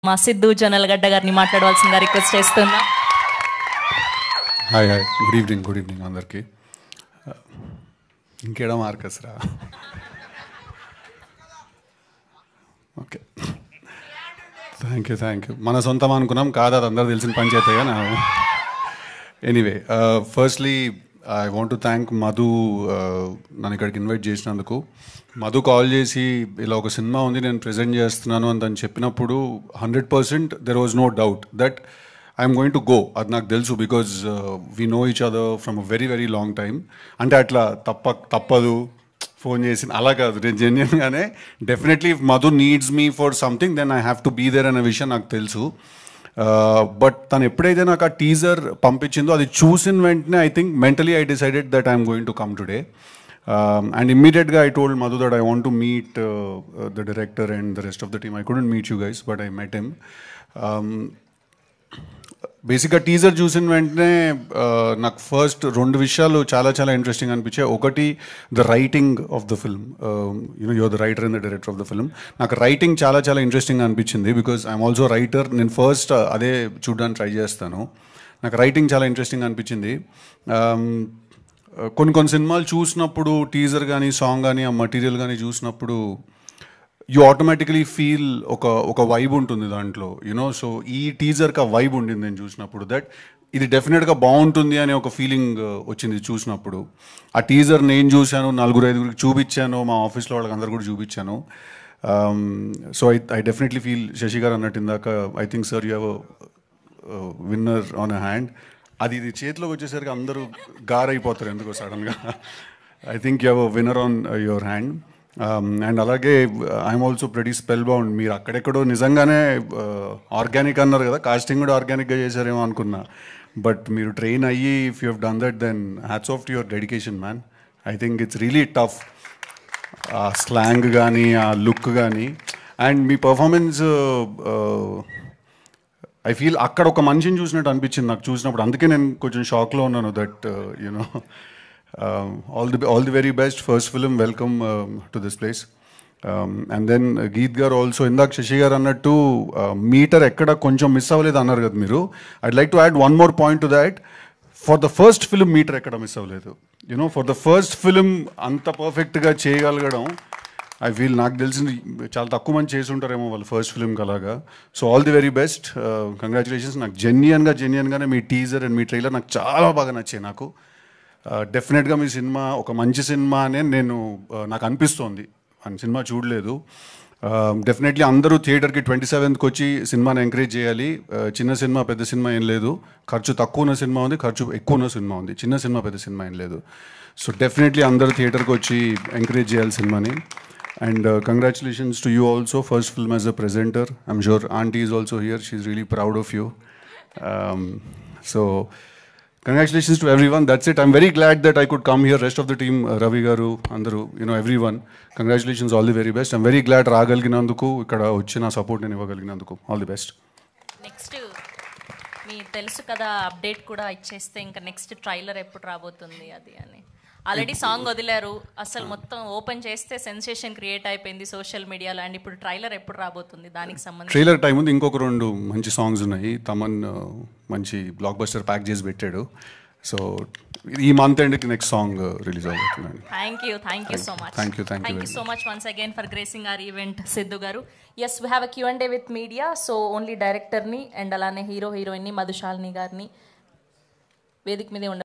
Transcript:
మా సిద్ధు జొన్నలగడ్డ గారిని మాట్లాడవలసిందిగా రిక్వెస్ట్ చేస్తున్నా. హాయ్ గుడ్ ఈవినింగ్ అందరికీ. ఇంకేడా మార్కస్ రా. Okay, thank you. మన సొంతం అనుకున్నాం కాదు, అది అందరూ తెలిసిన పంచాయతీగా నా. Anyway, firstly I want to thank Madhu నన్ను ఇక్కడికి ఇన్వైట్ చేసినందుకు. మధు కాల్ చేసి ఇలా ఒక సినిమా ఉంది నేను ప్రజెంట్ చేస్తున్నాను అని తను చెప్పినప్పుడు 100% there was no doubt that I'm going to go. అది నాకు తెలుసు, because we know each other from a very very long time. అంటే అట్లా తప్పదు ఫోన్ చేసి అలా కాదు, నేను జెన్యున్గానే definitely if Madhu needs me for something then I have to be there అనే విషయం నాకు తెలుసు. బట్ తను ఎప్పుడైతే నాకు ఆ టీజర్ పంపించిందో అది చూసిన వెంటనే I think mentally I decided that I'm going to come today. And immediately I told Madhu that I want to meet the director and the rest of the team. I couldn't meet you guys, but I met him. బేసిక్గా teaser చూసిన వెంటనే నాకు first రెండు విషయాలు చాలా interesting అనిపించాయి. ఒకటి, the writing of the film. You're the writer and the director of the film. నాకు రైటింగ్ చాలా ఇంట్రెస్టింగ్ అనిపించింది, బికాజ్ ఐఎమ్ ఆల్సో రైటర్. నేను ఫస్ట్ అదే చూడడానికి ట్రై చేస్తాను. నాకు రైటింగ్ చాలా ఇంట్రెస్టింగ్ అనిపించింది. కొన్ని సినిమాలు చూసినప్పుడు టీజర్ కానీ సాంగ్ కానీ ఆ మటీరియల్ కానీ చూసినప్పుడు యూ ఆటోమేటికలీ ఫీల్ ఒక వైబ్ ఉంటుంది దాంట్లో, సో ఈ టీజర్కి ఆ వైబ్ ఉండింది నేను చూసినప్పుడు, దట్ ఇది డెఫినెట్గా బాగుంటుంది అనే ఒక ఫీలింగ్ వచ్చింది చూసినప్పుడు. ఆ టీజర్ నేను చూశాను, 4-5 చూపించాను, మా ఆఫీస్లో వాళ్ళకి అందరు కూడా చూపించాను. So I definitely feel Shashi garu అన్నట్టు ఇందాక, I think sir you have winner on a hand. అది చేతిలోకి వచ్చేసరికి అందరూ గారైపోతారు ఎందుకో సడన్గా. I think you have a winner on your hand. And అలాగే I'm also pretty spellbound. మీరు అక్కడెక్కడో నిజంగానే ఆర్గానిక్ అన్నారు కదా, కాస్టింగ్ కూడా ఆర్గానిక్గా చేశారేమో అనుకున్నా. బట్ మీరు ట్రైన్ అయ్యి if you have done that then hats off to your dedication man. I think it's really tough. ఆ స్లాంగ్ కానీ ఆ లుక్ కానీ అండ్ మీ పర్ఫార్మెన్స్, ఐ ఫీల్ అక్కడ ఒక మనిషిని చూసినట్టు అనిపించింది నాకు చూసినప్పుడు. అందుకే నేను కొంచెం షాక్లో ఉన్నాను that all the very best. First film, welcome to this place. And then Geet gar also, ఇందాక శశి గారు అన్నట్టు మీటర్ ఎక్కడ కొంచెం మిస్ అవ్వలేదు అన్నారు కదా మీరు. I'd like to add one more point to that. For the first film meter ఎక్కడ miss అవ్వలేదు. ఫర్ ద ఫస్ట్ ఫిల్మ్ అంత పర్ఫెక్ట్గా చేయగలగడం, ఐ ఫీల్ నాకు తెలిసింది చాలా తక్కువ మంది చేసి ఉంటారేమో వాళ్ళు ఫస్ట్ ఫిల్మ్కి అలాగా. So all the very best, congratulations. నాకు జెన్యున్గానే మీ టీజర్ అండ్ మీ ట్రైలర్ నాకు చాలా బాగా నచ్చాయి. నాకు డెఫినెట్గా మీ సినిమా ఒక మంచి సినిమా అనే నాకు అనిపిస్తోంది. సినిమా చూడలేదు. డెఫినెట్లీ అందరూ థియేటర్కి 27th వచ్చి సినిమాని ఎంకరేజ్ చేయాలి. చిన్న సినిమా పెద్ద సినిమా ఏం లేదు. ఖర్చు తక్కువ ఉన్న సినిమా ఉంది, ఖర్చు ఎక్కువ ఉన్న సినిమా ఉంది. చిన్న సినిమా పెద్ద సినిమా ఏం లేదు. సో డెఫినెట్లీ అందరూ థియేటర్కి వచ్చి ఎంకరేజ్ చేయాలి సినిమాని. And congratulations to you also, first film as a presenter. I'm sure aunty is also here, she is really proud of you. So congratulations to everyone. That's it. I'm very glad that I could come here. Rest of the team, Ravi garu, andaru, everyone. Congratulations, all the very best. I'm very glad రాగలిగినందుకు, ఇక్కడ వచ్చి నా support నేను ఇవ్వగలిగినందుకు. All the best. Next మీ తెలుసు కదా update కూడా ఇచ్చేస్తే ఇంకా నెక్స్ట్ ట్రైలర్ ఎప్పుడు రాబోతుంది అది అని. ఆల్రెడీ సాంగ్ వదిలారు, అసలు మొత్తం ఓపెన్ చేస్తే సెన్సేషన్ క్రియేట్ అయిపోయింది సోషల్ మీడియాలో. అండ్ ఇప్పుడు ట్రైలర్ ఎప్పుడు రాబోతుంది, దానికి సంబంధించి ట్రైలర్ టైం ఉంది. ఇంకొక 2 మంచి సాంగ్స్ ఉన్నాయి. తమన్ మంచి బ్లాక్ బస్టర్ ప్యాక్ చేసి పెట్టాడు. సో ఈ మంత్ ఎండ్కి నెక్స్ట్ సాంగ్ రిలీజ్ అవుతుంది. Thank you so much. Thank you so much once again for gracing our event Siddhu garu. Yes, we have a Q&A with media. So only డైరెక్టర్ని and అలానే హీరోయిన్ని మధుశాలిని గారిని వేదిక మీదే